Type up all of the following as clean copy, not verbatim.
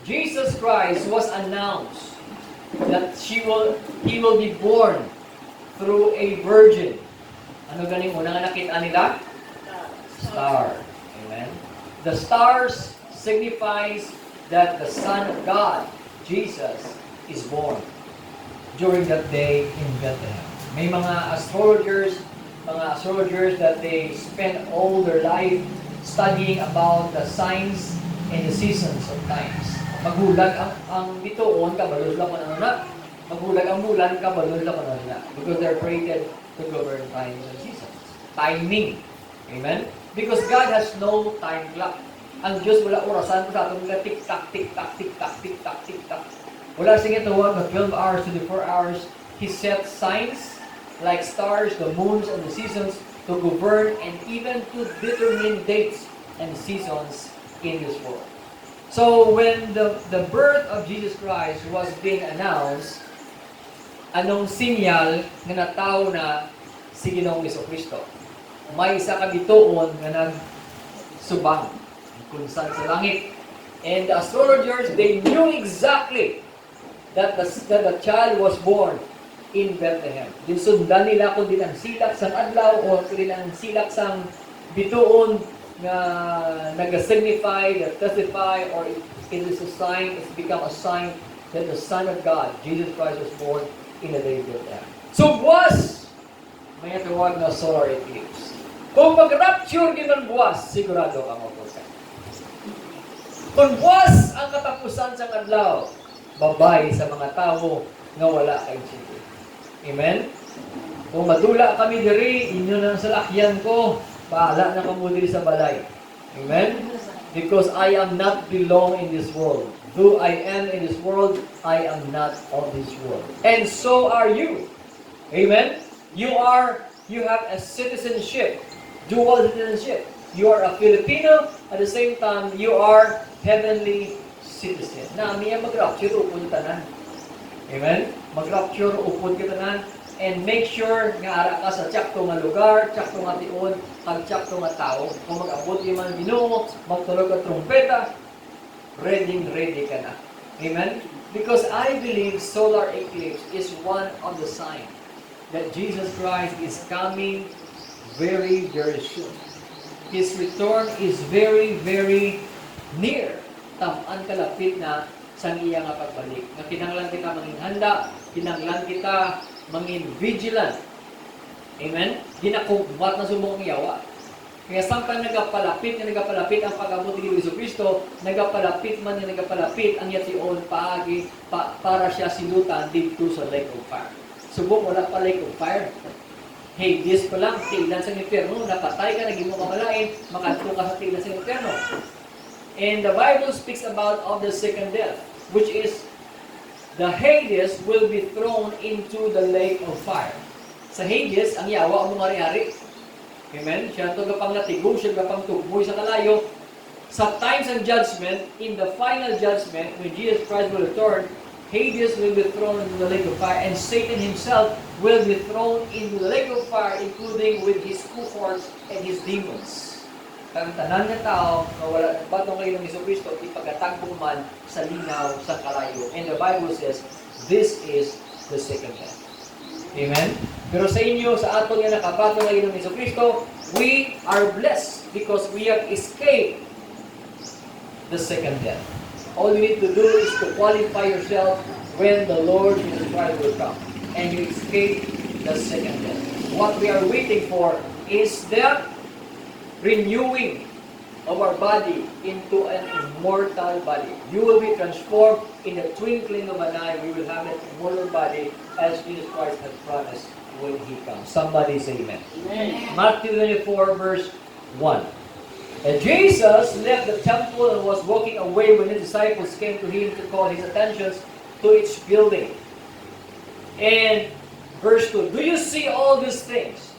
Jesus Christ was announced that He will be born through a virgin. Ano ganing unang nakita nila? Star. Amen. The stars signifies that the Son of God, Jesus, is born during that day in Bethlehem. May mga astrologers that they spend all their life studying about the signs and the seasons of times. Maghulag ang bituon, kabalo sila kung ano na. Maghulag ang bulan, kabalo sila kung ano na. Because they're created to govern times and seasons. Timing. Amen? Because God has no time clock. Ang Diyos wala orasan po sa atong mga tik-tak, tik-tak, tik-tak, tik-tak, tik-tak. Wala siyang ito, 12 hours, 24 hours. He set signs like stars, the moons, and the seasons to govern and even to determine dates and seasons in this world. So when the birth of Jesus Christ was being announced, anong sinyal na nataw na si Ginoong Jesucristo? May isa ka bituon na nagsubang kung saan sa langit. And the astrologers, they knew exactly that the child was born in Bethlehem. Dinsundan nila kung silak sang adlaw o silak sang bituon na nag-signify, that testify, or it is a sign, it's become a sign that the Son of God, Jesus Christ, was born in the day of Bethlehem. So, buwas, may tawag na solar eclipse. Kung mag-rapture ng buwas, sigurado ka mapusan. Kung buwas ang katapusan sa adlaw, babay sa mga tao nga wala kay Jesus. Amen? Kung madula kami diri, inyo na sa lakyan ko, paala na kamo diri sa balay. Amen? Because I am not belong in this world. Though I am in this world, I am not of this world. And so are you. Amen? You have a citizenship, dual citizenship. You are a Filipino, at the same time, you are heavenly citizen. Na miya mag-rapture, upod tanan. Amen? Mag-rapture, upod ka tanan. And make sure nga ara ka sa tiyakto nga lugar, tiyakto nga tiod, kag tiyakto nga tao. Kung mag-abot yung mga Ginoo, magtulog ka trumpeta, ready ka na. Amen? Because I believe solar eclipse is one of the signs that Jesus Christ is coming very, very soon. His return is very, very near. Taman kalapit na sa iya nga pagbalik. Nga kinahanglan kita mangin handa, kinahanglan kita mangin vigilant. Amen? Ginakugbat na sumong yawa. Kaya samtang nagapalapit ang pag-abot ni Jesucristo, nagapalapit ang yation paagi para siya silutan dito sa lake of fire. Subok wala pa lake of fire. Hey, this pa lang, tiilan sa impyerno, napatay ka, naging mo kamalain, makadto ka sa tiilan sa impyerno. And the Bible speaks about of the second death, which is the Hades will be thrown into the lake of fire. Sa Hades, ang yawa ang mga ari-ari. Amen? Siya ito kapang natigong, siya kapang tugboy sa kalayo. Sa times of judgment, in the final judgment, when Jesus Christ will return, Hades will be thrown into the lake of fire, and Satan himself will be thrown into the lake of fire, including with his cohorts and his demons. Ang tanan ng tao na wala batong kayo ng Jesucristo, ipagatagpo man sa linaw sa kalayo. And the Bible says, this is the second death. Amen? Pero sa inyo, sa aton nga nakabatong kayo ng Jesucristo, we are blessed because we have escaped the second death. All you need to do is to qualify yourself when the Lord Jesus Christ will come. And you escape the second death. What we are waiting for is the renewing of our body into an immortal body. You will be transformed in the twinkling of an eye. We will have an immortal body as Jesus Christ has promised when He comes. Somebody say amen. Amen. Matthew 24 verse 1. And Jesus left the temple and was walking away when his disciples came to him to call his attention to its building. And verse 2, do you see all these things?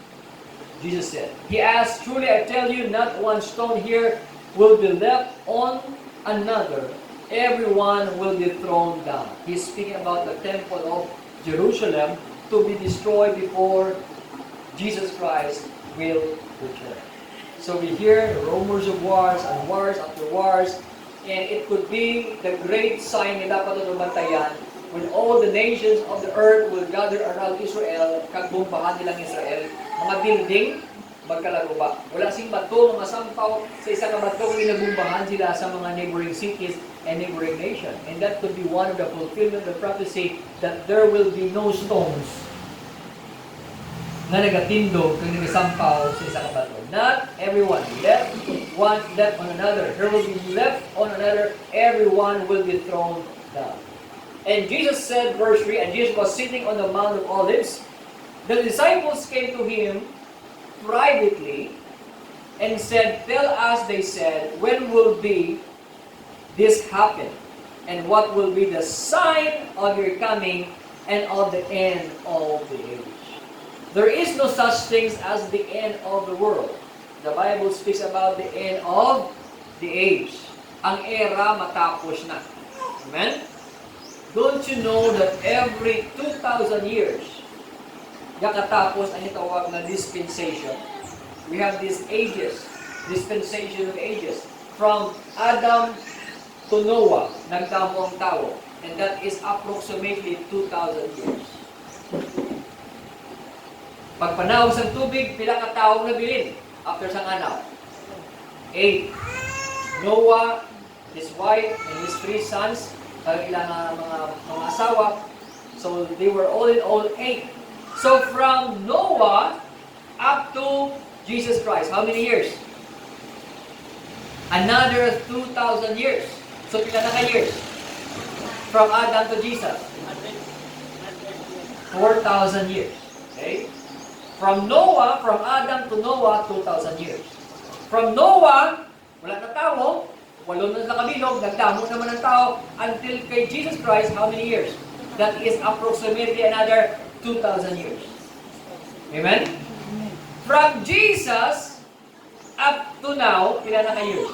Jesus said. He asked, truly I tell you, not one stone here will be left on another. Everyone will be thrown down. He's speaking about the temple of Jerusalem to be destroyed before Jesus Christ will return. So we hear rumors of wars and wars after wars, And it could be the great sign nila patutubantayan when all the nations of the earth will gather around Israel, kagbumbahan nilang Israel, mga building, magkalaguba. Wala sing bato, mga sampaw, sa isa ka bato, ginabumbahan sila sa mga neighboring cities and neighboring nation. And that could be one of the fulfillment of the prophecy that there will be no stones na nagatindog kung nagasampaw sa isa ka bato. Not everyone left on another. There will be left on another. Everyone will be thrown down. And Jesus said, verse 3, and Jesus was sitting on the Mount of Olives. The disciples came to him privately and said, tell us, they said, when will be this happen? And what will be the sign of your coming and of the end of the age? There is no such things as the end of the world. The Bible speaks about the end of the age. Ang era matapos na. Amen? Don't you know that every 2,000 years, yakatapos ang itawag na dispensation. We have these ages, dispensation of ages. From Adam to Noah, nagdamo ang tao. And that is approximately 2,000 years. Pagpanahon sa tubig, pila ka taong nabilin after sang anaw? 8. Noah, his wife, and his 3 sons, ilang mga asawa. So they were all in all 8. So from Noah up to Jesus Christ, how many years? Another 2,000 years. So pila na ka years? From Adam to Jesus? 4,000 years. Okay? From Adam to Noah, 2,000 years. From Noah, wala na tao, 8 na sa kabilog, nagdamo naman ang tao, until kay Jesus Christ, how many years? That is approximately another 2,000 years. Amen? From Jesus up to now, ilan na years?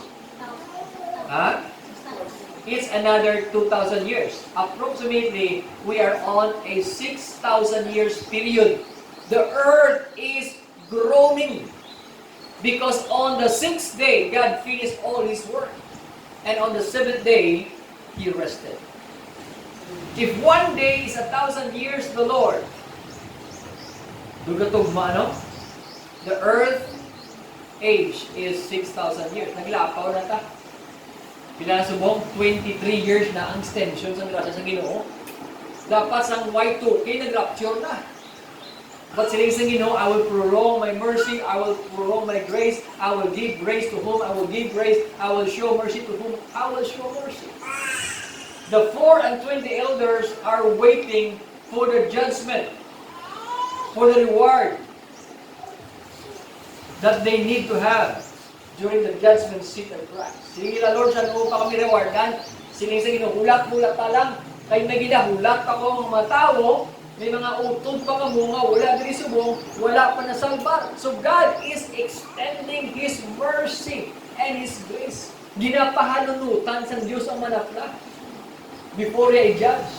It's another 2,000 years. Approximately, we are on a 6,000 years period. The earth is groaning because on the 6th day, God finished all His work. And on the 7th day, He rested. If one day is 1,000 years, the Lord, the earth age is 6,000 years. Naglapaw na ta. Pila subong 23 years na ang extension sa grasya sa Ginoo. Dapat sang Y2K nag-rapture na. But siling sa Ginoo, I will prolong my mercy, I will prolong my grace, I will give grace to whom I will give grace, I will show mercy to whom I will show mercy. The 4 and 20 elders are waiting for the judgment, for the reward that they need to have during the judgment seat of Christ. Sige la Lord, saan mo pa kami rewardan? Siling sa Ginoo, hulat-hulat pa lang. Kay naginahulat pa ko ang mga tao, may mga utod pa ka mga wala diri subong, wala pa nasalbar. So God is extending His mercy and His grace. Ginapahanunutan sa Diyos ang manapla before niya i-judge.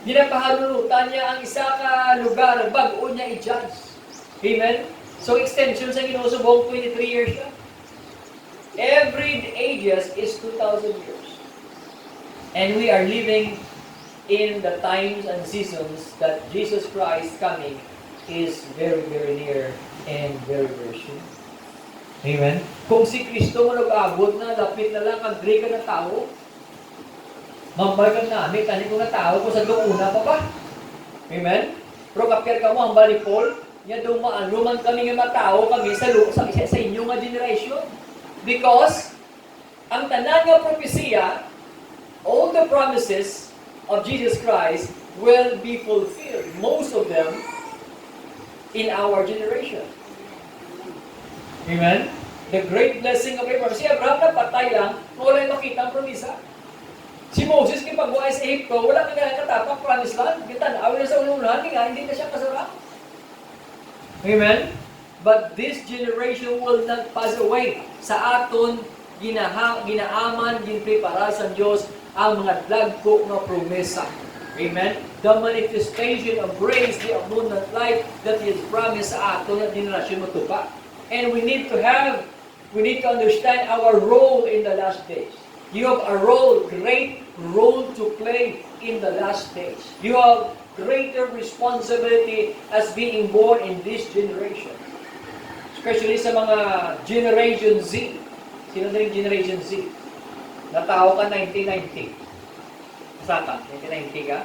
Ginapahanunutan niya ang isa ka lugar bago niya i-judge. Amen? So extension sa Ginoo subong 23 years siya. Every ages is 2,000 years. And we are living in the times and seasons that Jesus Christ coming is very, very near and very, very soon. Amen? Kung si Kristo mo nag-abot na, lapit na lang, agri ka na tao, mambay ka namin, tani ko na tao, kung sa doona pa ba? Amen? Pero kapir ka mo, ang bali Paul, niya luman kami nga matao kami sa inyo nga generation. Because, ang tanan nga propesya, all the promises of Jesus Christ will be fulfilled, most of them, in our generation. Amen? The great blessing of Abraham. Si Abraham na patay lang, wala yung makita ang promisa. Si Moses, kung pag-buhay sa Egypto, wala kang nakatapak, promise land. Kita, awin na sa ulungan, hindi na siya kasarap. Amen? But this generation will not pass away. Sa aton, ginaaman, ginprepara sa Diyos ang mga dagko nga promesa. Amen? The manifestation of grace, the abundant life that is promised sa aton at generasyon matupa. And we need to understand our role in the last days. You have a role, great role to play in the last days. You have greater responsibility as being born in this generation. Especially sa mga Generation Z. Sino na yung Generation Z? Natao ka 1990. Basta ka? 1990 ka?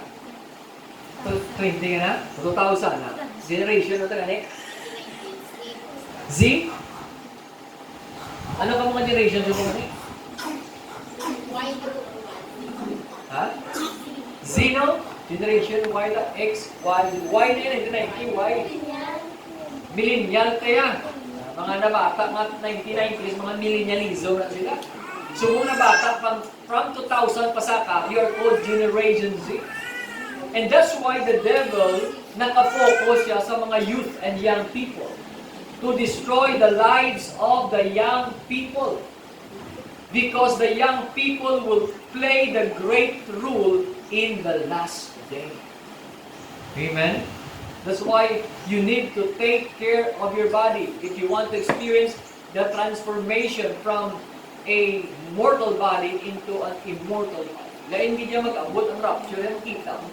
20 ka na? 2000 na? Generation na ito gani? Z? Ano ka mga generation dito gani? Ha? Zeno? Generation Y, X, Y, Y na yun, 1990, Y. Millennial kaya. Mga nabata, mga 1990s, mga millennialism na sila. So, mga bata, from 2000 pasaka, you are called Generation Z. And that's why the devil nakafocus siya sa mga youth and young people to destroy the lives of the young people. Because the young people will play the great role in the last day. Amen? That's why you need to take care of your body if you want to experience the transformation from a mortal body into an immortal body. Lain hindi niya mag-abot ang rapture, yung kita mo.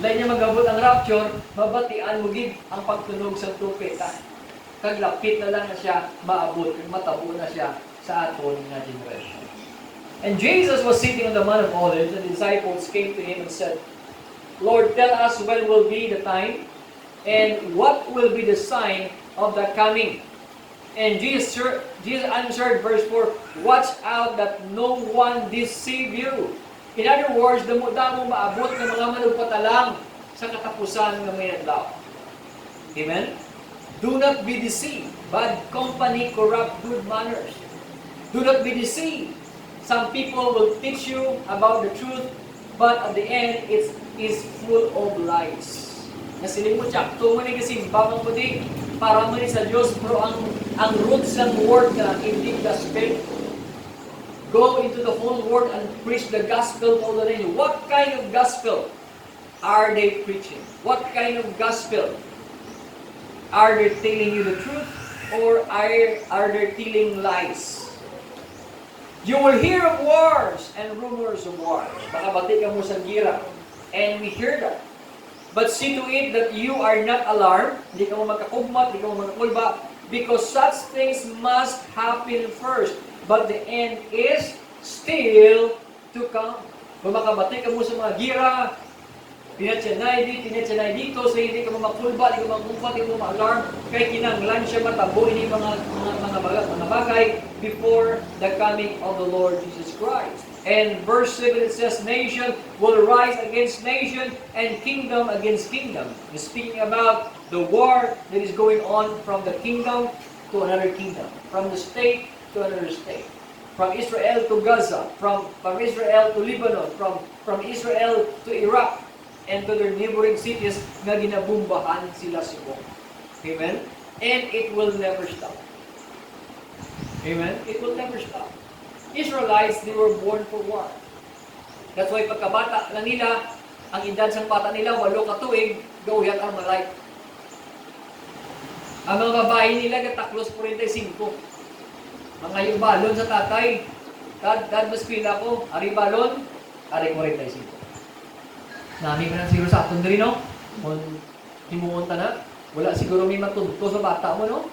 Lain niya mag-abot ang rapture, mabatian mo gid ang pagtunog sa trumpeta. Kaglapit na lang na siya, maabot, matabo na siya sa aton nga generation. And Jesus was sitting on the Mount of Olives, and the disciples came to him and said, Lord, tell us when will be the time, and what will be the sign of the coming. And Jesus answered, verse 4, watch out that no one deceive you. In other words, damo maabot ng mga manugpatalang sa katapusan ng may adlaw. Amen? Do not be deceived. Bad company corrupt good manners. Do not be deceived. Some people will teach you about the truth, but at the end, it is full of lies. Nasiling mo, tsakto mo ni kasimba mo di, para mo ni sa Diyos, bro, ang roots ng word na hindi gospel. Go into the whole world and preach the gospel to all the nation. What kind of gospel are they preaching? What kind of gospel? Are they telling you the truth, or are they telling lies? You will hear of wars and rumors of wars. Baka batik ka mo sa gira. And we hear that. But see to it that you are not alarmed. Hindi ka mo magkakugmat, hindi ka mo magkakulba. Because such things must happen first. But the end is still to come. Kung makabatik ka mo sa mga gira, tinatsanay dito, so hindi ka mo makulba, hindi ka mo magkumpat, hindi ka mo ma-alarm, kaya kinanglan siya matabo, hindi mga bagay before the coming of the Lord Jesus Christ. And verse 7 it says, nation will rise against nation and kingdom against kingdom. It's speaking about the war that is going on from the kingdom to another kingdom, from the state to another state, from Israel to Gaza, from Israel to Lebanon, from Israel to Iraq, and to their neighboring cities na ginabumbahan sila subok. Amen? And it will never stop. Amen? It will never stop. Israelites, they were born for war. That's why pagkabata na nila, ang edad ng bata nila, 8 katuig, gawin ang malay. Ang mga babae nila, kataklos 45. Mga yung balon sa tatay, dad maspila ko, ari balon, ari 45. Nami mo ng siguro sa aton rin, no? Kung himuon ta na, wala siguro may matunto sa bata mo, no?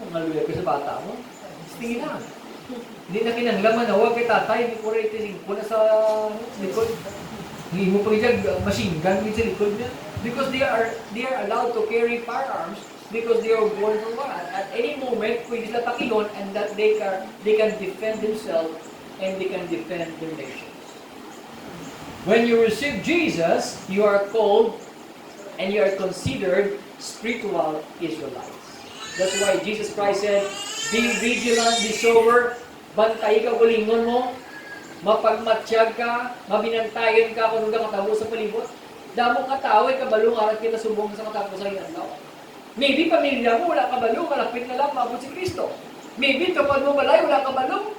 Mga luya ko sa bata mo. Tingin na. Hindi na kinanglaman na huwag kay tatay, may 45 na sa likod. Hindi mo pa dyan, machine gun sa likod niya. Because they are allowed to carry firearms because they are born for war. At any moment, pwede sila pakilon and that they can defend themselves and they can defend their nation. When you receive Jesus, you are called and you are considered spiritual Israelites. That's why Jesus Christ said, be vigilant, be sober, bantay ka gulingon mo, mapagmatsyag ka, mabinantayan ka kung ka katabo sa palibot. Damo kataway, kabalong arat kita subong sa katapos sa inanlaw. Maybe pamilya mo, wala kabalong, malapit na lang mabot si Kristo. Maybe kapag mo balay, wala kabalong.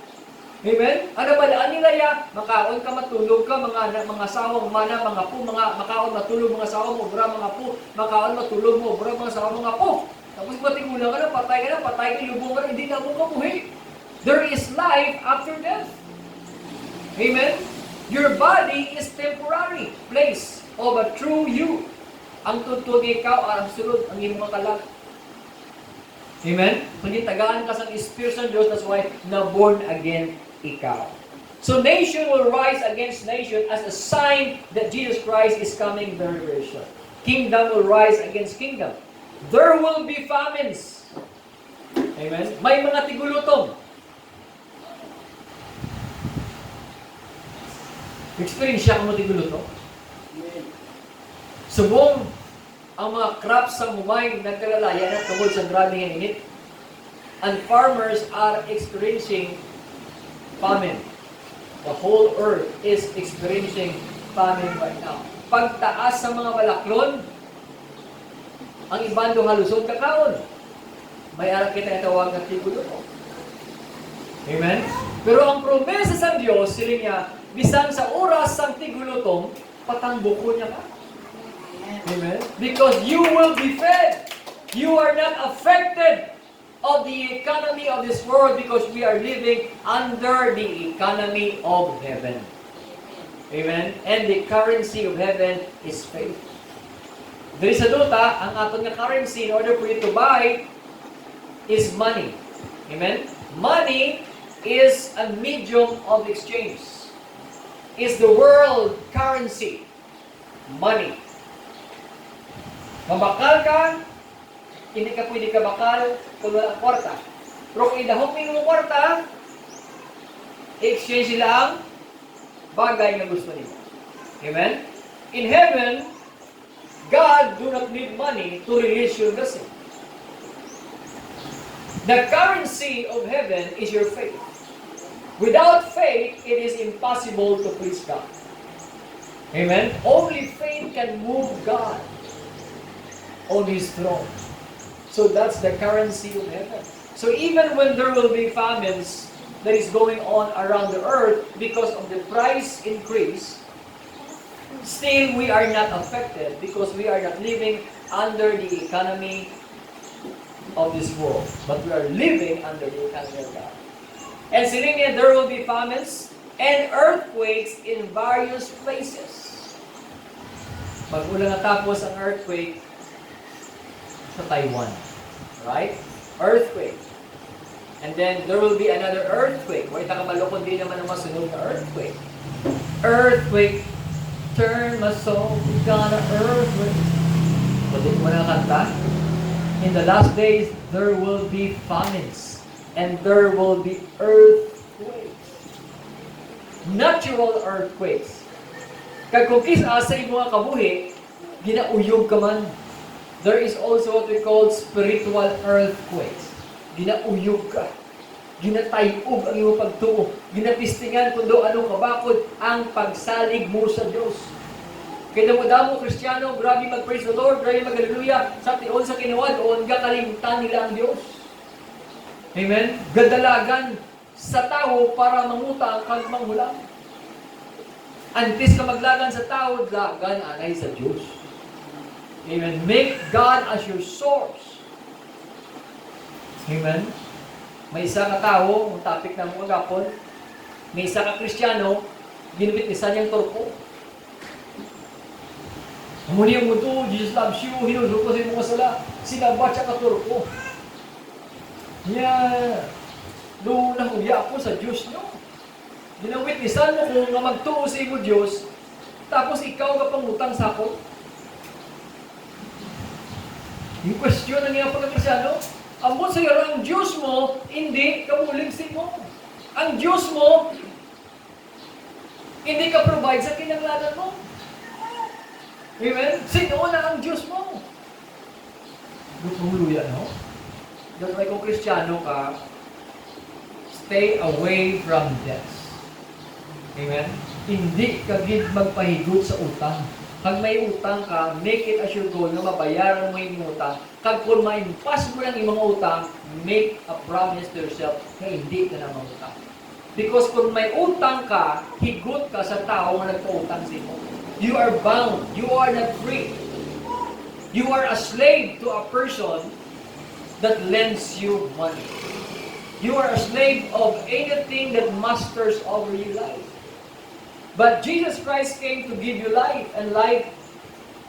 Amen? Ano ba daan nila ya? Makaon ka, matulog ka, mga sawang mana, mga po, makaon, matulog, mga sawang, obra, mga po, makaon, matulog mo, obra, mga sawang, mga po. Tapos pating ulang ka na, patay ka, lubong ka na, hindi na mo kamuhi. There is life after death. Amen? Your body is temporary place of a true you. Ang tuntun ikaw, ang sulod, ang imong kalag. Amen? Panitagaan ka sa Espiritu ng Diyos, that's why na-born again ikaw. So nation will rise against nation as a sign that Jesus Christ is coming very, very soon. Kingdom will rise against kingdom. There will be famines. Amen? May mga tigulutong. Experience siya kung tigulutong. Subong, ang mga crops sa humay nagkalalayan at tungkol sa grabing init. And farmers are experiencing famine. The whole earth is experiencing famine right now. Pagtaas sa mga balaklon, ang ibando halusod kakaon. May arap kita itawag na tigulutong. Amen? Pero ang promesa sa Diyos, sila niya, bisan sa oras ng tigulutong, patangbuko niya ka. Amen? Because you will be fed. You are not affected of the economy of this world because we are living under the economy of heaven. Amen? And the currency of heaven is faith. Diri sa duta, ang aton nga currency in order for you to buy is money. Amen? Money is a medium of exchange. Is the world currency. Money. Mabakal ka, hindi ka pwede ka bakal kung walang kwarta. Pero kung idahok mo yung kwarta, i-exchange sila ang bagay na gusto nila. Amen? In heaven, God do not need money to release your blessing. The currency of heaven is your faith. Without faith, it is impossible to please God. Amen? Only faith can move God on His throne. So that's the currency of heaven. So even when there will be famines that is going on around the earth because of the price increase, still we are not affected because we are not living under the economy of this world, but we are living under the economy of God. And Silinia, there will be famines and earthquakes in various places. Mag-ulang natapos ang earthquake sa Taiwan. Right? Earthquake. And then there will be another earthquake. Wait, nakamalukon din naman ang masunod na earthquake. Earthquake, turn my soul, gonna earthquake. Pwede mo na kanta? In the last days, there will be famines. And there will be earthquakes. Natural earthquakes. Kag kung kisa sa mga kabuhi, ginauyog ka man. There is also what we call spiritual earthquakes. Ginauyog ka. Ginatayog ang iyong pagtuo. Ginatistingan kung do anong kabakod ang pagsalig mo sa Diyos. Kaya damo Kristiyano, grabe mag-praise the Lord, grabe mag-hallelujah, sa tion sa kinuwad, o nga kalimutan nila ang Diyos. Amen? Gadalagan sa tao para mangutang kag manghulang. Antes ka maglagan sa tao, lagan anay sa Diyos. Amen. Make God as your source. Amen. May isa ka tao, ang topic ng mga gapon, may isa ka Kristiyano, ginibit ni niyang turko. Muni ang mundo, Jesus loves you, hinulog ko sa iyong mga sala, sinabat siya ka turko. Yeah. Doon nahuya ako sa Diyos nyo. Ginawitnisan mo kung nga magtuo sa iyong Diyos, tapos ikaw ka pangutang sa ako. Yung question ng iyong pagkakrisyano, ambot sa iyo ang Diyos mo, hindi kamuling mo. Ang Diyos mo, hindi ka provide sa kinanglanan mo. Amen? Sino na ang Diyos mo? Huluya, no? Dahil may kung Kristiyano ka, stay away from death. Amen? Hindi ka gid magpahigot sa utang. Pag may utang ka, make it as your goal na mabayaran mo yung utang. Kag kung ma-impas mo lang yung mga utang, make a promise to yourself na hindi ka na mangutang. Because kung may utang ka, higot ka sa tao na nagpautang sa iyo. You are bound. You are not free. You are a slave to a person that lends you money. You are a slave of anything that masters over your life. But Jesus Christ came to give you life, and life,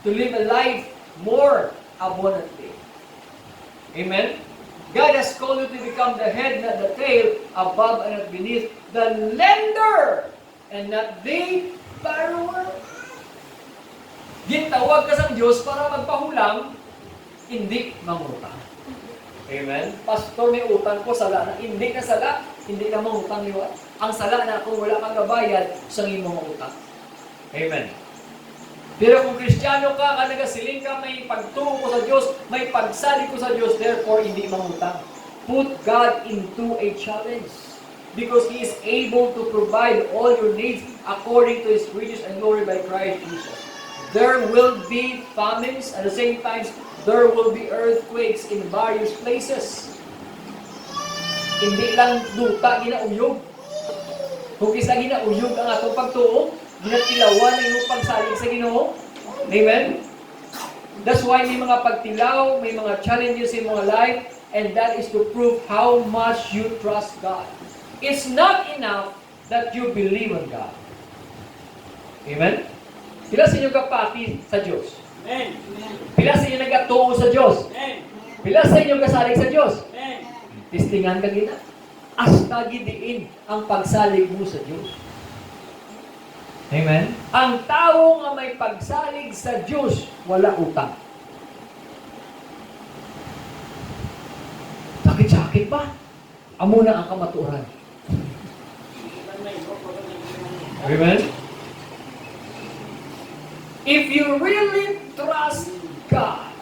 to live a life more abundantly. Amen? God has called you to become the head, not the tail, above and not beneath, the lender, and not the borrower. Gintawag ka sa Diyos para magpahulam, hindi mangutang. Amen? Pastor, may utang ko, sala na. Hindi na sala, hindi na mangutang liwat. Ang sala na kung wala kang gabayad, sa imong utang. Amen. Pero kung Kristiyano ka, nagasiling ka, may pagtuo ko sa Diyos, may pagsali ko sa Diyos, therefore, hindi mangutang. Put God into a challenge. Because He is able to provide all your needs according to His riches and glory by Christ Jesus. There will be famines, at the same time, there will be earthquakes in various places. Hindi lang duta ginauyog. Kung kisa ginauyog ang atong pagtuo, ginatilawan ang iyong pagsalig sa Ginoo. Amen? That's why may mga pagtilaw, may mga challenges in mga life, and that is to prove how much you trust God. It's not enough that you believe in God. Amen? Pila sa inyo kapati sa Diyos? Amen. Pila sa inyo nagatuo sa Diyos? Amen. Pila sa inyo kasalig sa Diyos? Amen. Tistingan ka gina. Hasta gidiin ang pagsalig mo sa Diyos. Amen? Ang tao nga may pagsalig sa Diyos, wala utang. Sakit-sakit ba? Amo na ang kamaturan. Amen? If you really trust God,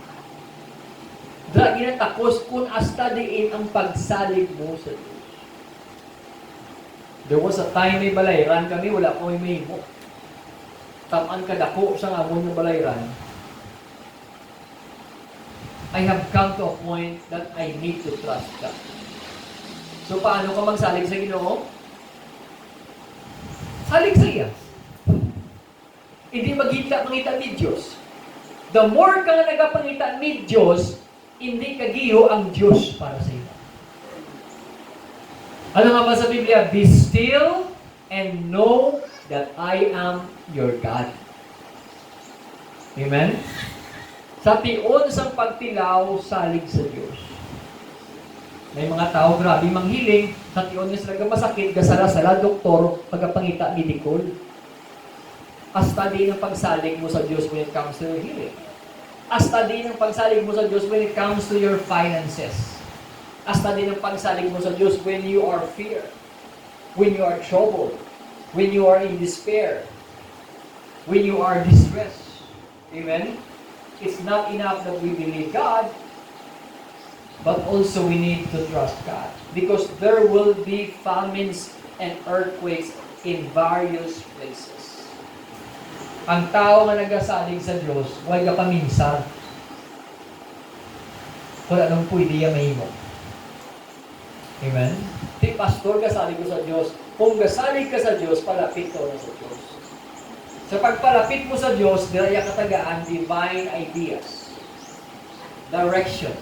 dahil na takos kung hasta diin ang pagsalig mo sa Diyos. There was a time may balayran kami, wala ko may mo. Tamaan ka dako sa amon ng balayran. I have come to a point that I need to trust God. So paano ka magsalig sa Ginoo? Salig sa iya. Hindi mangita ni Diyos. The more ka nga nagapangita ni Diyos, hindi kagiho ang Diyos para sa iyo. Ano nga ba sa Biblia? Be still and know that I am your God. Amen? Sa tion sa pagtilaw, salig sa Diyos. May mga tao, grabe manghiling, sa tion niya sila masakit, gasala-sala, doktor, pagkapangita, medical. Hasta din ang pagsalig mo sa Diyos when it comes to your healing. Hasta din ang pagsalig mo sa Diyos when it comes to your finances. Hasta din ang pagsalig mo sa Diyos when you are fear, when you are troubled, when you are in despair, when you are distressed. Amen? It's not enough that we believe God, but also we need to trust God. Because there will be famines and earthquakes in various places. Ang tao nga nagasalig sa Diyos, huwag ka paminsan. Kung anong pwede yan mahimo. Amen? Di pastor, gasalig ko sa Diyos. Kung gasalig ka sa Diyos, palapit ka na sa Diyos. Sa pagpalapit mo sa Diyos, diraya katagaan divine ideas. Direction.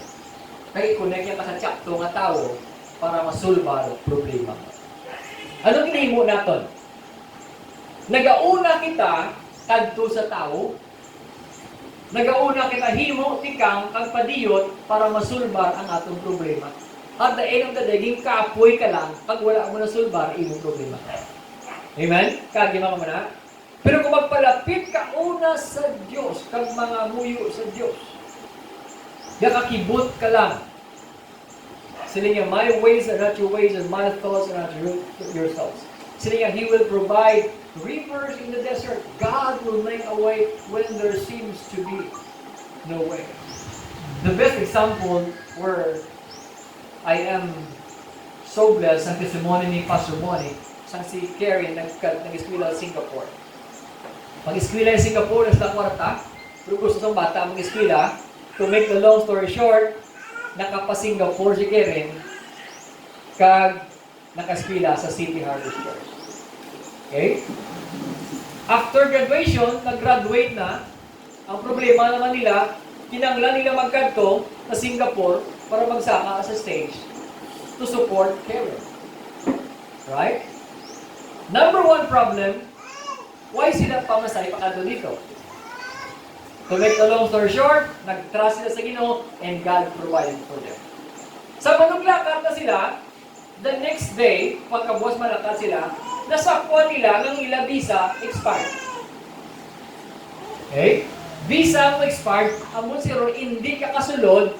Kaya i-connect niya ka sa tsakto nga tao para masulba ang problema. Anong hinihimo natin? Nagauna kita kadto sa tao, nagauna kita himo, tikang, kagpadiyot para masulbar ang atong problema. At the end of the day, kapoy ka lang pag wala mo na sulbar, imong problema. Amen? Kagima mo na? Pero kung magpalapit ka una sa Diyos, kag mga muyo sa Diyos, yakakibot ka lang. Sila niya, my ways are not your ways, and my thoughts are not your thoughts. Sila niya, He will provide rivers in the desert. God will make a way when there seems to be no way. The best example where I am so blessed ang testimony ni Pastor Moni, sang si Carrie nag-eskwela sa Singapore. Mag-eskwela sa Singapore, nasa kwarta, pero gusto sa bata mag-eskwela. To make the long story short, nakapa-Singapore si Karen, kag nakaskwela sa City Harvest Church. Okay? After graduation, nag-graduate na. Ang problema naman nila, kinanglan nila magkanto sa Singapore para magsaka sa stage. to support Karen. Right? Number one problem, why sila pamasahe pakado dito? To make the long story short, nag-trust sila sa Ginoo and God provided for them. Sa manuglakad na sila, the next day, pagkabuwas malakad sila, nasakwa nila ng ilang visa expired. Okay? Visa mo expired, amon si Ron, hindi ka kasulod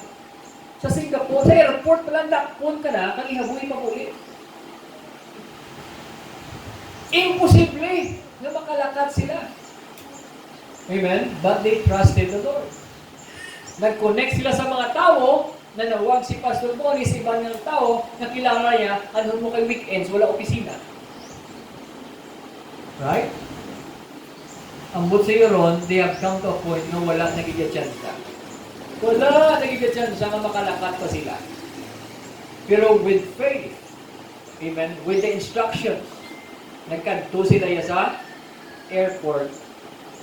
sa Singapore. Sa airport pa lang, dakpon ka na, kang ihabuhi pa muli. Imposible na makalakad sila. Amen? But they trusted the Lord. Nag-connect sila sa mga tao na nawag si Pastor Bonnie sa ibang ng tao na kilala niya, ano mo kay weekends, wala opisina. Right? Ang but sa Ron, they have come to a point na wala nagigitsansa. Wala nagigitsansa na makalakad pa sila. Pero with faith, amen, with the instructions, nagkanto sila sa airport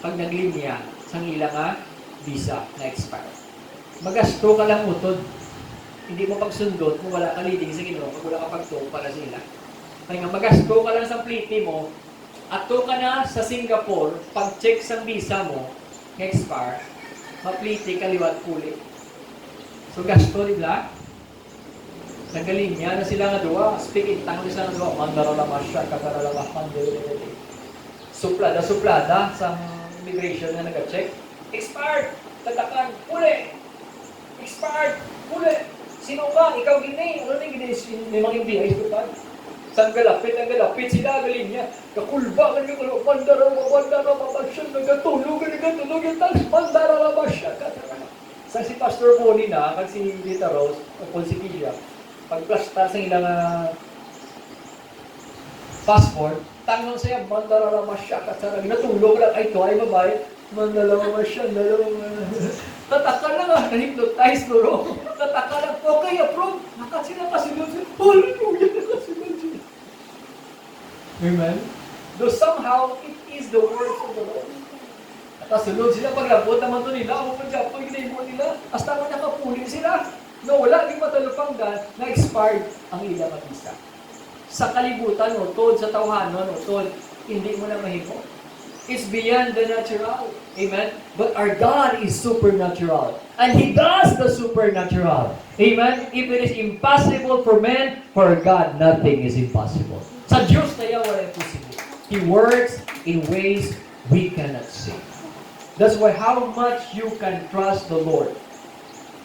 pag naglinya sa ilang visa na expire. Magasto ka lang utod. Hindi mo pagsundot kung wala ka leading sa Ginoo, kung wala ka pagto para sa ila. Kaya nga magasto ka lang sa pliti mo, ato ka na sa Singapore, pag-check sa visa mo, expire, mapliti kaliwat kulit. So gasto, di ba? Nagaling niya na sila nga duwa, speak in tongue sila nga duwa, mandaralamasya, kakaralamahan, suplada sa immigration na nag-check, expired, tatakan, uli, expired, uli, sino ka, ikaw gini, ano na gini, may mga imbihay sa tutan, saan galapit, ang galapit, sila galing niya, kakulba, mandaralamasya, nagatulog, mandaralamasya, sa si Pastor Bonnie na, kag si Lita Rose, o si Kia, pag-plastar sa ilang passport, tanong siya, mandaralamasya, kasarag, natulog lang, ay ito, ay babae, mandaralamasya, tataka lang na-hypnotize duro, tataka lang, okay, approve, nakasila kasunod siya, hallelujah, nakasunod siya. Amen? Though somehow, it is the words of the Lord. Nakasunod sila, paglabot naman to nila, pag ginaibo nila, hasta nga nakapulin sila, na wala, di matalupanggan, na-expired ang ilang visa. Sa kalibutan o tod sa tawhanon o tod, hindi mo na mahimo. It's beyond the natural. Amen? But our God is supernatural. And He does the supernatural. Amen? If it is impossible for men, for God, nothing is impossible. Sa Diyos na yan, wala impossible. He works in ways we cannot see. That's why how much you can trust the Lord.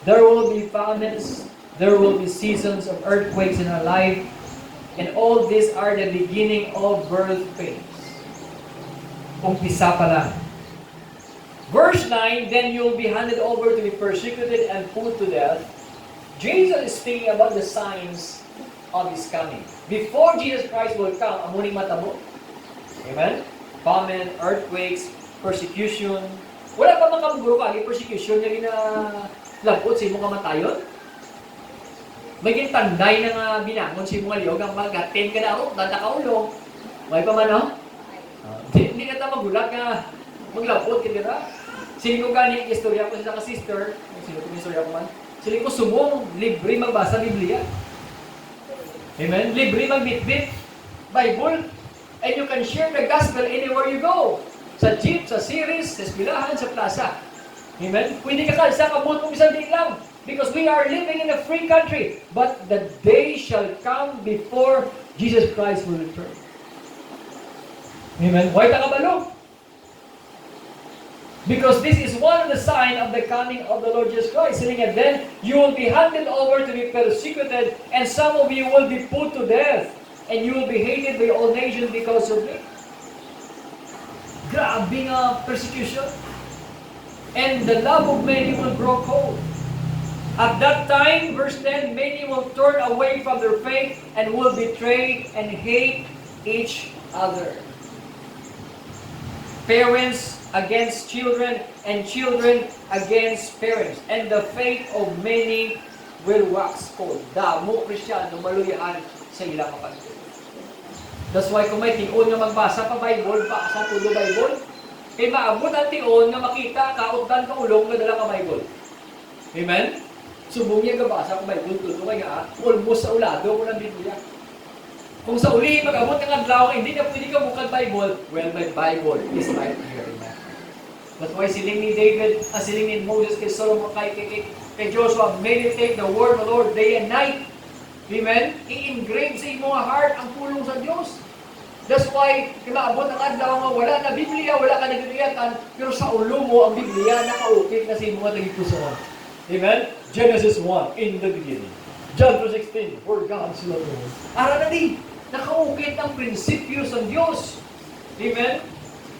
There will be famines. There will be seasons of earthquakes in our life. And all these are the beginning of birth pains. Umpisa pa lang. Verse 9, then you'll be handed over to be persecuted and put to death. Jesus is speaking about the signs of His coming. Before Jesus Christ will come, amuning matabo. Amen? Famine, earthquakes, persecution. Wala pa makabuguro ka, persecution niya labot sa imong kamatayon. May gintanday na nga binangon si mga liyog, ang magatin ka na ako, danda ka ulo. May pa man, no? Hindi ka ta magulat nga maglapot ka dira. Sili ko gani, istorya ko sa ka-sister, sino ko istorya ko man, sili ko sumong, libre magbasa Biblia. Amen? Libre magbitbit, Bible, and you can share the gospel anywhere you go. Sa jeep, sa series, sa eskwelahan, sa plaza. Amen? Kung hindi ka kalsa, kabut mo isang di lang. Because we are living in a free country. But the day shall come before Jesus Christ will return. Amen? Why takabalo? Because this is one of the signs of the coming of the Lord Jesus Christ. Saying, and then you will be handed over to be persecuted, and some of you will be put to death, and you will be hated by all nations because of me. Grabe nga persecution. And the love of many will grow cold. At that time, verse 10, many will turn away from their faith and will betray and hate each other. Parents against children and children against parents. And the faith of many will wax cold. Damo, Kristyano, maluyahan sa ilang kapatid. That's why kung may tion nga magbasa pa Bible, basa tulo Bible, kay maabot ang tion nga makita, kaugdan ka ulong na dala ka Bible. Amen? Subong niya gabasa kung may bulto kay nga, almost sa ulado ko ng Biblia. Kung sa uli, mag-abot ng adlaw, hindi na pwede ka bukad Bible, well, my Bible is right here in my hand. That's why siling ni David, siling ni Moses, kay Solomon, kay Joshua, meditate the word of the Lord day and night. Amen? I-engrave sa imong heart ang pulong sa Diyos. That's why, kimaabot ang adlaw nga wala na Biblia, wala ka nagigiyatan, pero sa ulo mo ang Biblia, nakaukit na sa imong nagipusoon. Amen? Genesis 1, in the beginning. John 2:16, for God so loved the world. Ara na di, nakaukit ang prinsipyo sa Diyos. Amen?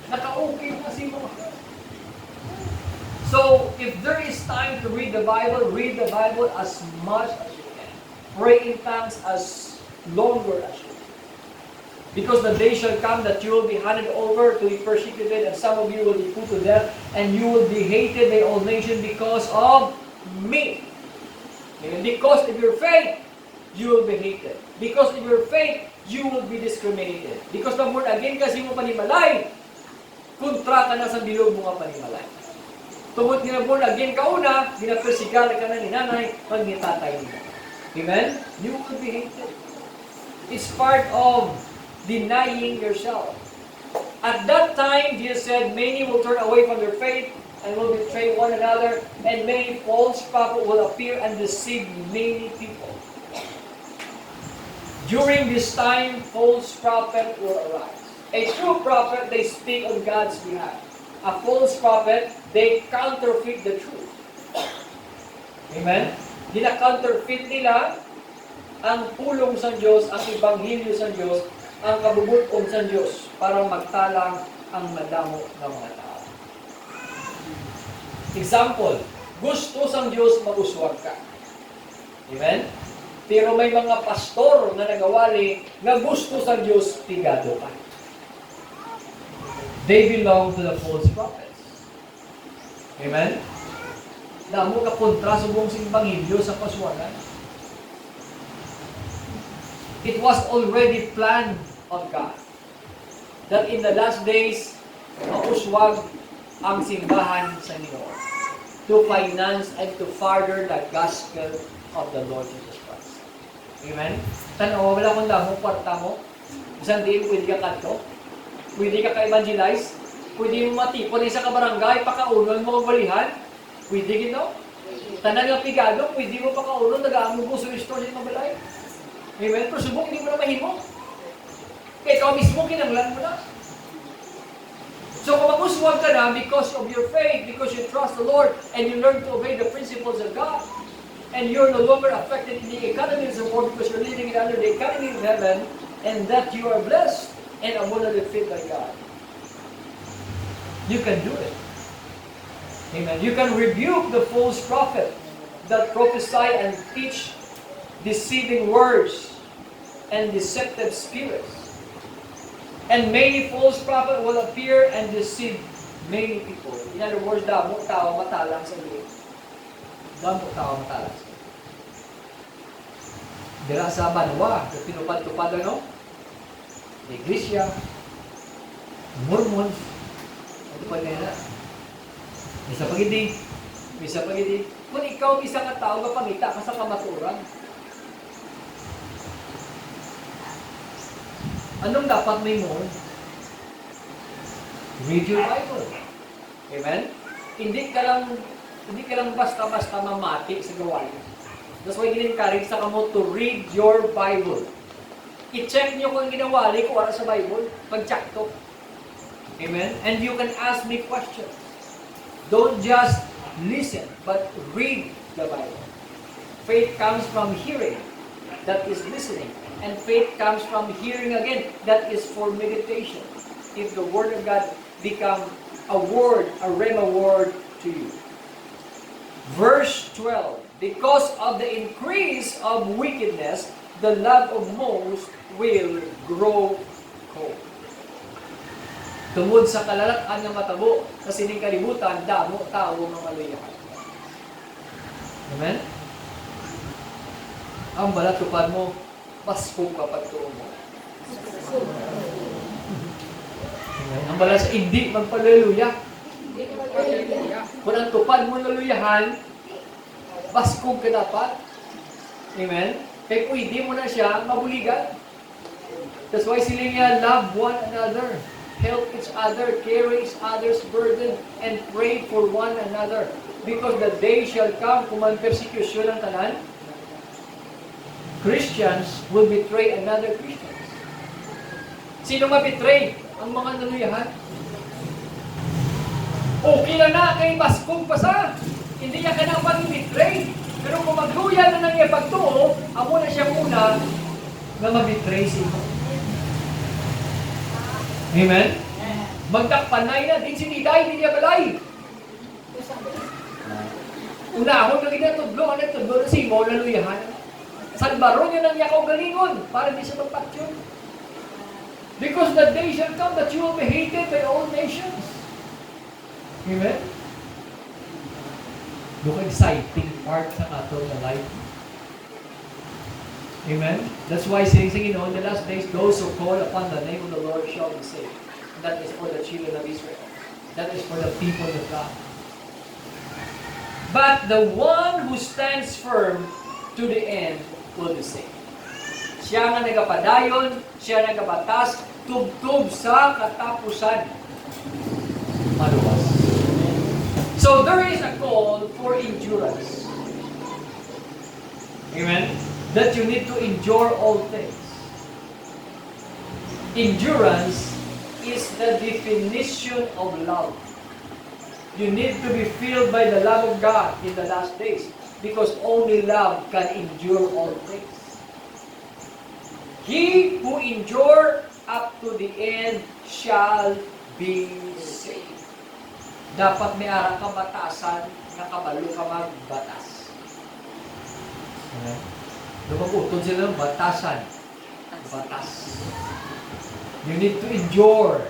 Nakaukit na sa imong heart. So, if there is time to read the Bible as much as you can. Pray in tongues as longer as you can. Because the day shall come that you will be handed over to be persecuted, and some of you will be put to death, and you will be hated by all nations because of me. And because of your faith, you will be hated. Because of your faith, you will be discriminated. Because the born again kasi mo panimalay, kontra ka na sa bilog mo nga panimalay. Tungod nga born again ka una, ginapersigal ka na ni nanay, pag ni tatay niya. Amen? You will be hated. It's part of denying yourself. At that time, Jesus said, many will turn away from their faith and will betray one another, and many false prophets will appear and deceive many people. During this time, false prophet will arise. A true prophet, they speak on God's behalf. A false prophet, they counterfeit the truth. Amen? Dina-counterfeit nila ang pulong sa Diyos, ang ebanghelyo sa Diyos, ang kabubuton sa Diyos para magtalang ang madamo ng mga tao. Example, gusto sa Diyos mag-uswag ka. Amen? Pero may mga pastor na nagawali na gusto sa Diyos pigado ka. They belong to the false prophets. Amen? Damo ka kontra sa buong simbangilyo sa kaswagan. It was already planned of God that in the last days, mauswag ang simbahan sa Ginoo to finance and to further the gospel of the Lord Jesus Christ. Amen? Tanaw, wala kong damo, kwarta mo. Isang din, pwede ka kanto. Pwede ka ka-evangelize. Pwede mo matipon sa kabarangay, pakaunon mo ang balihan. Pwede gino. Tanan nga pigado, pwede mo pakaunon, nag-aamong po sa store sa mabalay. Amen? Pero subok, hindi mo na mahimo. Kaya ikaw mismo, kinanglan mo na. So kung mag-uswag ka na because of your faith, because you trust the Lord, and you learn to obey the principles of God, and you're no longer affected in the economy of the world because you're living under the economy of heaven, and that you are blessed and abundantly filled by God. You can do it. Amen. You can rebuke the false prophet that prophesy and teach deceiving words and deceptive spirits. And many false prophets will appear and deceive many people. In other words, damo tao matalang sa iyo. Damo tao matalang sa iyo. Dira sa Banwa, pinupad-tupad ano? Iglesia, Mormons, ito pa nila. Isa pagidi. Kung ikaw isa ka tao, mapangita ka sa kamaturan. Anong dapat may mo? Read your Bible. Amen? Hindi ka lang basta-basta mamati sa gawain. That's why in-encourage sa kamo to read your Bible. I-check nyo kung ginawali ko para sa Bible. Pag-check to. Amen? And you can ask me questions. Don't just listen, but read the Bible. Faith comes from hearing. That is listening. And faith comes from hearing again. That is for meditation. If the Word of God become a word, a rhema word to you. Verse 12. Because of the increase of wickedness, the love of most will grow cold. Tungod sa kalalakan ng matabo, sa sining kalibutan, damo tao ng maluyahan. Amen? Ang balat tupad mo, Pasko kapag tuon mo. Ang balas, hindi magpalaluya. Kung ang tupad mo laluyahan, baskog ka dapat. Amen? Kaya pwede mo na siya mabuligan. That's why sila niya, love one another, help each other, carry each other's burden, and pray for one another. Because the day shall come, kung man persecution ang tanan, Christians will betray another Christians. Sino mabetray? Ang mga naluyahan. Okay lang na, kay baskog pa sa. Hindi niya ka na pag-betray. Pero kung magluya na nang ipagtuo, amo na siya muna na mabetray siya. Amen? Magtakpanay na, din siniday, hindi niya balay. Una ako, naging natudlo na si Mo, naluyahan. Salbaro niya nang yakaw galingon, para hindi siya magpatyon. Because the day shall come that you will be hated by all nations. Amen? Look, exciting part sa ato na life. Amen? That's why saying, in the last days, those who call upon the name of the Lord shall be saved. That is for the children of Israel. That is for the people of God. But the one who stands firm to the end will be saved. Siya nga nagapadayon, siya nagabatas, tubtub sa katapusan. Maluwas. So there is a call for endurance. Amen? That you need to endure all things. Endurance is the definition of love. You need to be filled by the love of God in the last days, because only love can endure all things. He who endure up to the end shall be saved. Dapat may ara ka batasan, nakabalo ka magbatas. Lumagutod sila ng batasan. Batas. You need to endure.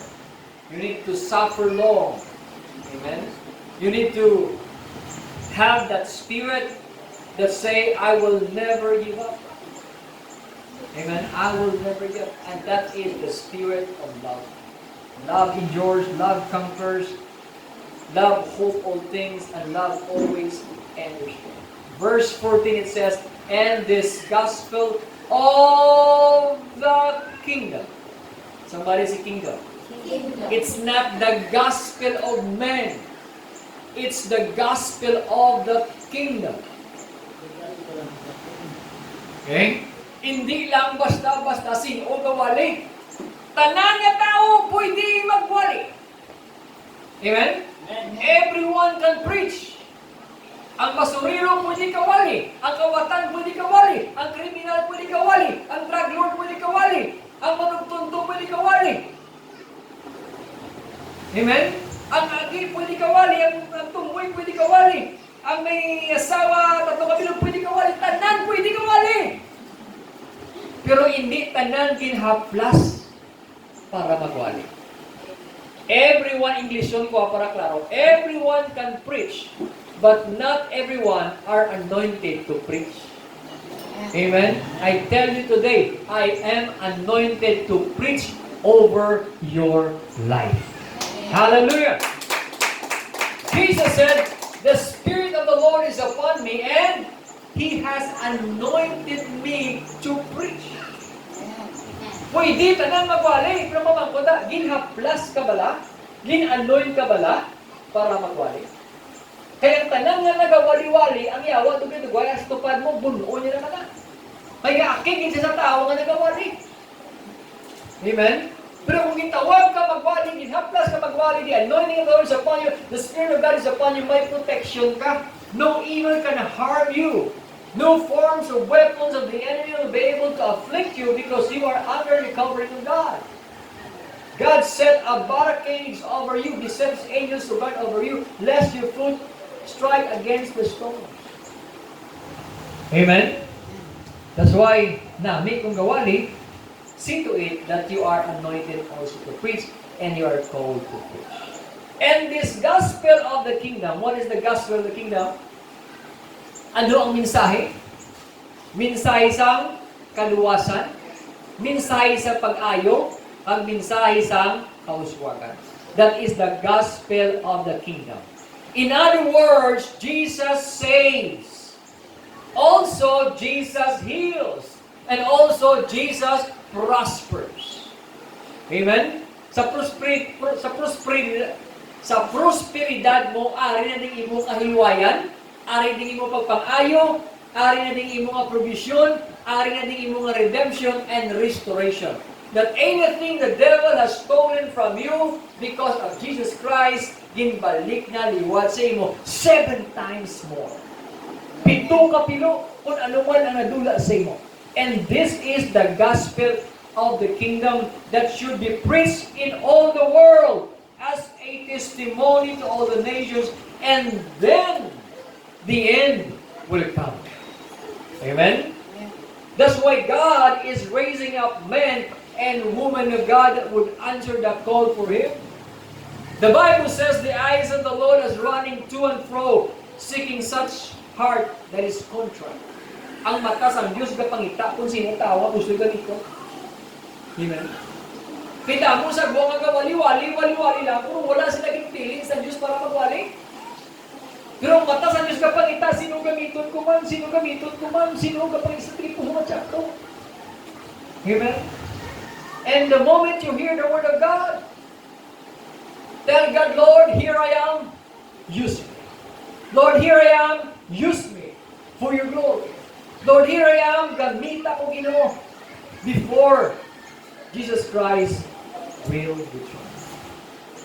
You need to suffer long. Amen? You need to have that spirit that say, I will never give up. Amen? I will never give up. And that is the spirit of love. Love endures, love conquers, love hope all things, and love always endures. Verse 14 it says, and this gospel of the kingdom. Somebody say kingdom. It's not the gospel of men. It's the gospel of the kingdom. Okay? Hindi lang basta-basta sino gawali. Tanan nga tao pwede magwali. Amen? Everyone can preach. Ang masuriro pwede kawali. Ang kawatan pwede kawali. Ang kriminal pwede kawali. Ang drug lord pwede kawali. Ang manugtunto pwede kawali. Amen? Ang agi pwede kawali. Ang tumuwi pwede kawali. Ang may asawa, tatlong kabilog pwede kawali. Tanan pwede kawali. Pero hindi tanan ginhaplas para magwali. Everyone, English yun ko para klaro, everyone can preach, but not everyone are anointed to preach. Amen? I tell you today, I am anointed to preach over your life. Hallelujah! Jesus said, the Spirit of the Lord is upon me, and He has anointed me to preach. Pwede tanan magwali, pero mamangkoda, ginhaplas ka bala, gin-anoint ka bala, para magwali. Kaya tanan nga nagawali-wali, ang yawa, dugay-dugay, as tupad mo, bunuo niya naman na. Kaya aking sa tao nga nagawali. Amen? Pero kung gitawag ka magwali, ginhaplas ka magwali, the anointing of the Lord is upon you, the Spirit of God is upon you, may protection ka. No evil can harm you. No forms or weapons of the enemy will be able to afflict you because you are under the covering of God. God set a barricade over you. He sends angels to guard over you, lest your foot strike against the stones. Amen? That's why, nami kung gawali, see to it that you are anointed also to preach, and you are called to preach. And this gospel of the kingdom, what is the gospel of the kingdom? Ano ang mensahe? Mensahe sa kaluwasan, mensahe sa pag-ayo, ang mensahe sa kauswagan. That is the gospel of the kingdom. In other words, Jesus saves. Also, Jesus heals. And also, Jesus prospers. Amen? Sa prosperidad mo, ari na ding imo kahilwayan, ari ding imo pagpang-ayo, ari na ding imo nga provision, ari na ding imo nga redemption and restoration. That anything the devil has stolen from you because of Jesus Christ, ginbalik na liwat sa imo 7 times more. 7 kapilo kung ano man ang nadula sa imo. And this is the gospel of the kingdom that should be preached in all the world as a testimony to all the nations, and then the end will come. Amen? That's why God is raising up men and women of God that would answer the call for Him. The Bible says the eyes of the Lord is running to and fro, seeking such heart that is contrite. Ang mata sa Diyos kapangita kung sino tawa gusto ganito. Amen. Kita mo sa buong wali-wali lang, kung wala sila piling sa Diyos para magwali. Pero ang mata sa Diyos kapangita, sino gamiton ko man, sino kapangita sa tripo humatsak to. Amen. And the moment you hear the word of God, tell God, Lord, here I am, use me. Lord, here I am, use me for your glory. Lord, here I am, gamita ko Ginoo before Jesus Christ will return.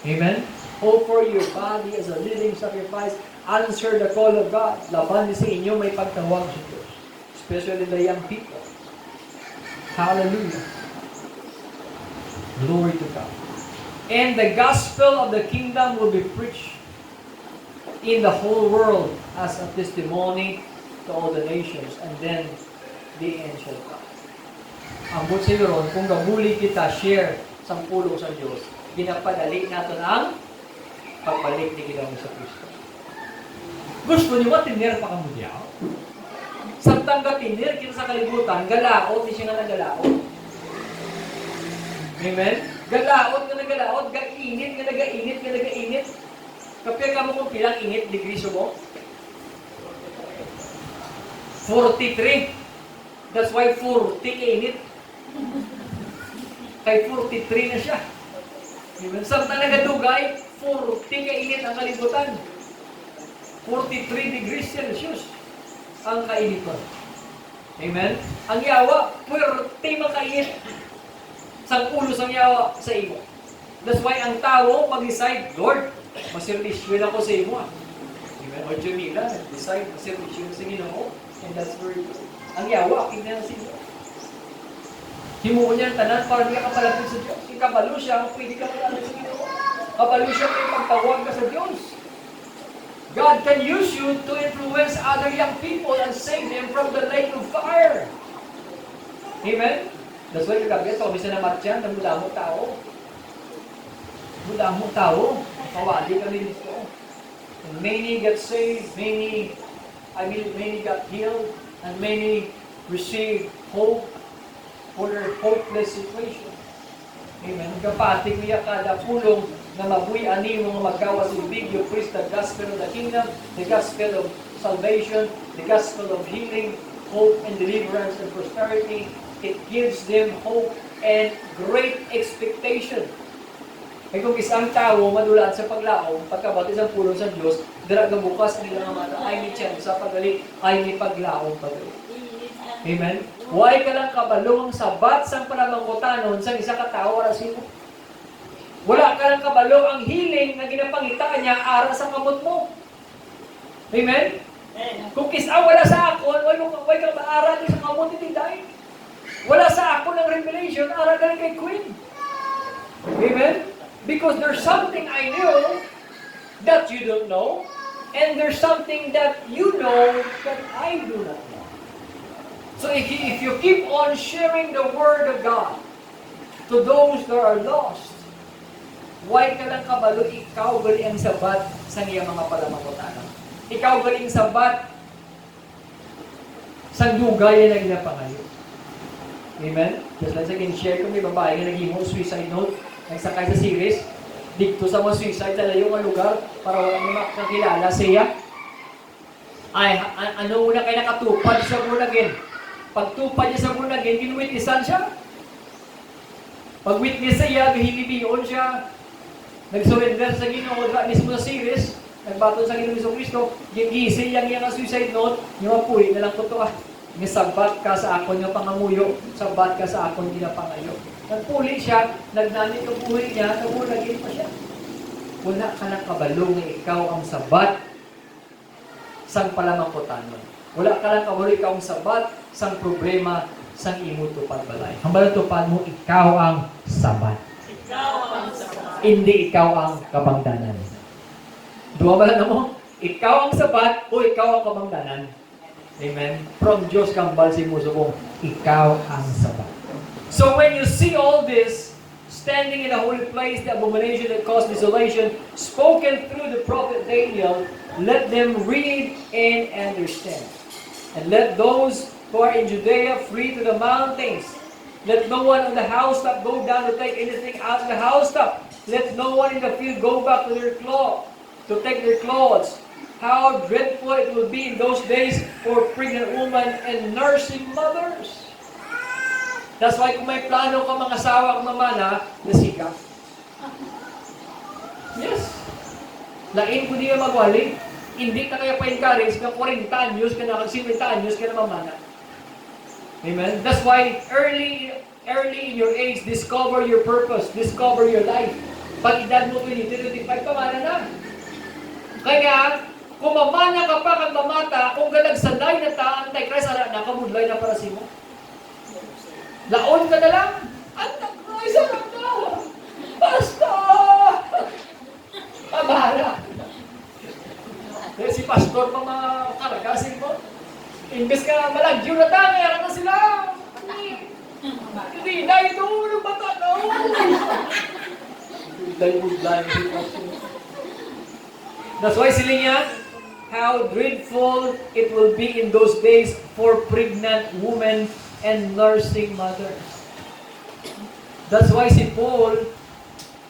Amen? Offer your body as a living sacrifice. Answer the call of God. Laban sa inyo may pagtawag sa Diyos. Especially the young people. Hallelujah. Glory to God. And the gospel of the kingdom will be preached in the whole world as a testimony to all the nations, and then the end shall come. Ang buti ron, kung gabuli kita share sa pulong sa Diyos, ginapadali natin ang pagbalik ni Ginoong sa Kristo. Gusto niyo matinir pa kamudyaw? Samtang katinir kita sa kalibutan, galaot, di siya nga nagalaot. Amen? Galaot nga nagalaot, gainit nga nagainit. Kapag ka mo kung pilang init, degrees mo? 43. That's why 40 kainit. Kay 43 na siya. Amen? Samtang nagadugay, 40 kainit ang kalibutan. 43 degrees Celsius ang kainitan. Amen? Ang yawa, 40 makainit. Sang ulo sang yawa sa imo. That's why ang tao mag-decide, Lord, maservisyo ako sa imo. Amen? O Jamila, decide, maservisyo sa Ginoo. And that's very good. Ang yawa, kanya sa imo. Himuon niya ang tanan para hindi ka kapalapit sa Diyos. Ikabalo siya, pwede ka kapalapit sa Ginoo. Kabalo siya kay pagtawag ka sa Diyos. God can use you to influence other young people and save them from the lake of fire. Amen? That's why kagabi, misa na matyan, namudamo tao. Mudamo tao. Kawali kami dito. And many got saved, many got healed, and many received hope for their hopeless situation. Amen. Kapati kuya kada pulong na mabuhi ani mga magawa sa video, preach the gospel of the kingdom, the gospel of salvation, the gospel of healing, hope and deliverance and prosperity. It gives them hope and great expectation. Kaya kung isang tao madulaan sa paglaom, pagkabati sa pulong sa Diyos, daragang bukas nila nga mata, ay may tiyan sa pagalit, ay may paglaom pagalit. Amen? Huwag ka lang kabalong sabat sa panamangkutanon sa isa ka tao oras mo. Wala ka lang kabalong ang healing na ginapangita niya ara sa kamot mo. Amen? Kung kisa wala sa akon, huwag kang maaral sa kamot ni Tinday. Wala sa akon ng revelation, ara ka kay Queen. Amen? Because there's something I know that you don't know, and there's something that you know that I do not know. So if you keep on sharing the Word of God to those that are lost, why ka lang kabalo, ikaw gali ang sabat sa niya mga palamangkutanan. Ikaw gali ang sabat sa dugay na ginapangayo. Amen? Just like again, share ko may babae na naging suicide note, nagsakay sa series, dito sa mga suicide, talayo ang lugar para walang makakilala siya. ano una kay nakatupad sa born again? Pagtupad niya sa born again, ginwitnessan siya. Pag-witness siya, gahilibiyon siya, nag-surrender sa Ginoo, mismo sa series, nagbaton sa Ginoo Hesus Kristo, gigisi yang suicide note, yung mapuli na lang ko to sabat ka sa akon yung panganguyo, sabat ka sa akon ginapangayo. Nagpuli siya, nagnanit ang buhay niya, nagulagin pa siya. Wala ka ng kabalo nga ikaw ang sabat sang palamangkutan mo. Wala ka lang kabalo ikaw ang sabat sang problema sang imuto pagbalay. Ang balatupad mo, ikaw ang sabat. Ikaw ang sabat. Hindi ikaw ang kabangdanan. Duwa ba lang mo? Ikaw ang sabat o ikaw ang kabangdanan. Amen? From Diyos kang balsi mo subong, ikaw ang sabat. So when you see all this, standing in the holy place, the abomination that caused desolation, spoken through the prophet Daniel, let them read and understand. And let those who are in Judea flee to the mountains. Let no one on the housetop go down to take anything out of the housetop. Let no one in the field go back to take their clothes. How dreadful it will be in those days for pregnant women and nursing mothers. That's why kung may plano ka mga asawa kang mamana, nasika. Yes. Lain ko niya magwali. Hindi ka kaya pa-encourage na 40 anyos ka na, 50 anyos ka na mamana. Amen? That's why early in your age, discover your purpose, discover your life. Pag edad mo 20, 25, pamana na. Kaya, kung mamana ka pa kang mamata, kung galagsanay na ta, Antichrist, nakamudlay na para si mo. Laon ka na lang. Antichrist, sarap na. Basta! Pabara. Si pastor pa makaragasin mo. Imbes ka malagyo na ta, kaya na sila. Hindi na ito, yung bata na. Budlay. That's why sila niya, how dreadful it will be in those days for pregnant women and nursing mothers. That's why si Paul,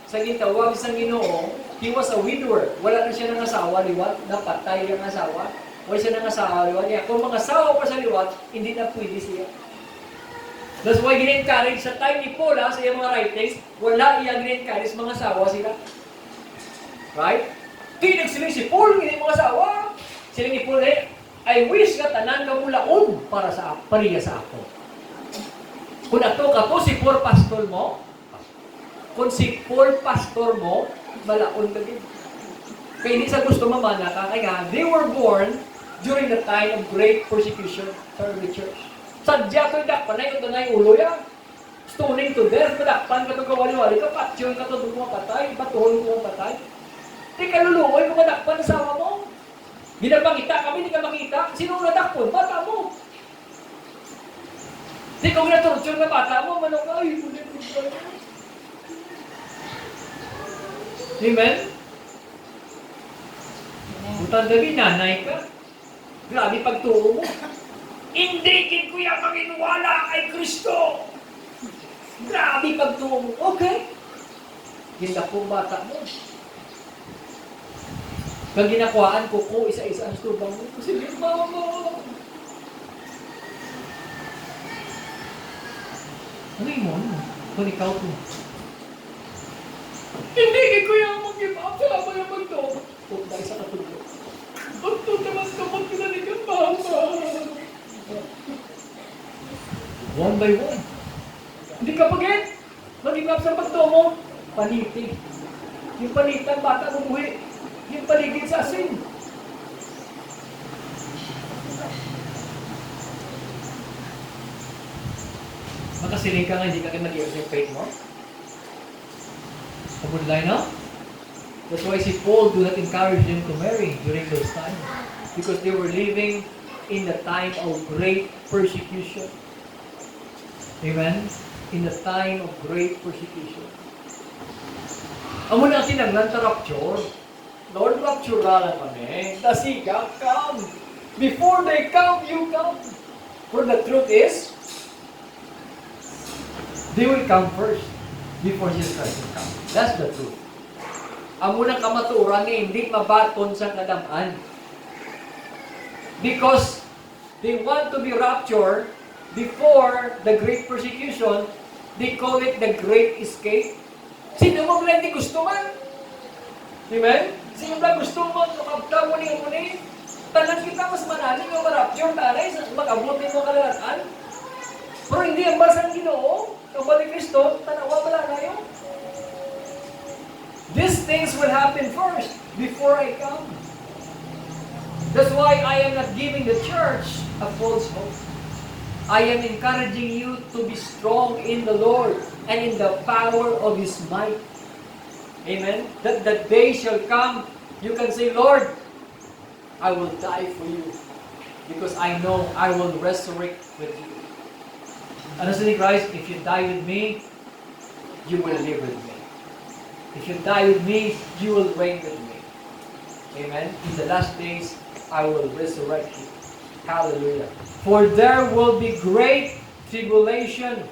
sa gitawag sa Ginoo, he was a widower. Wala na siya ng asawa, liwat. Napatay ang asawa. Wala siya ng asawa, liwat. Kung mga asawa pa sa liwat, hindi na pwede siya. That's why gina-encourage sa time ni Paul, sa iyang mga writings, wala iya gina-encourage mga asawa sila. Right? Tinag sila si Paul, hindi mga asawa. Sila ni Paul, I wish nga tanan ka mulaon para sa pariya sa ako. Kung ato ka to, si Paul pastor mo, kung si Paul pastor mo, malaon ka din. Kaya hindi sa gusto mamana ka, kaya they were born during the time of great persecution sa early church. Sadya ko yung dakpanay, ito na yung ulo yan. Stoning to death, madakpan ka itong kawali-wali ka, patyon ka itong patay, batuhon mo patay. Di ka luluoy kung madakpan sa asawa mo. Di na makita kami, di ka makita. Sino ang nadakpon? Bata mo. Di ka minatorture na bata mo, manong ay, Amen? Butang gabi, nanay ka. Grabe pagtuo mo. Hindi kin kuya makinuwala kay Kristo. Grabe pagtuo mo. Okay. Ganda po bata mo. Kag ginakuhaan ko isa-isa ang stubang mo. Kasi mama. Ano mo? Kung ikaw po. Hindi ko yung mag-give up. Salamat naman to. Huwag tayo sa katulog. Huwag to naman kapag kinalig ang mama. One by one. Hindi ka pagin. Mag-give up sa pagto mo. Panitig. Yung panitan, bata bumuhi. Yung paligid sa asin. Makasiling ka nga, hindi ka mag-iwas yung faith mo. Kabudlay, no? That's why si Paul do not encourage them to marry during those times. Because they were living in the time of great persecution. Amen? In the time of great persecution. Amo na tinaglan ta rapture. Lord, rapture lang kami. Dasiga, come. Before they come, you come. For the truth is, they will come first before Jesus Christ will come. That's the truth. Amo na kamaturan nga hindi mabaton sa kadamaan. Because they want to be raptured before the great persecution. They call it the great escape. Sino mo ba hindi gusto man? Amen? Sino ba gusto mo makabta mo ni? Tanan kita mas manaling yung ma-rapture tanay sa mag-abot mo kalalakan. Pero hindi ang basang Ginoo, ang balik Kristo, tanawa wala na yun. These things will happen first before I come. That's why I am not giving the church a false hope. I am encouraging you to be strong in the Lord and in the power of His might. Amen? That the day shall come, you can say, Lord, I will die for you because I know I will resurrect with you. Ano sabi ni Christ? If you die with me, you will live with me. If you die with me, you will reign with me. Amen? In the last days, I will resurrect you. Hallelujah. For there will be great tribulation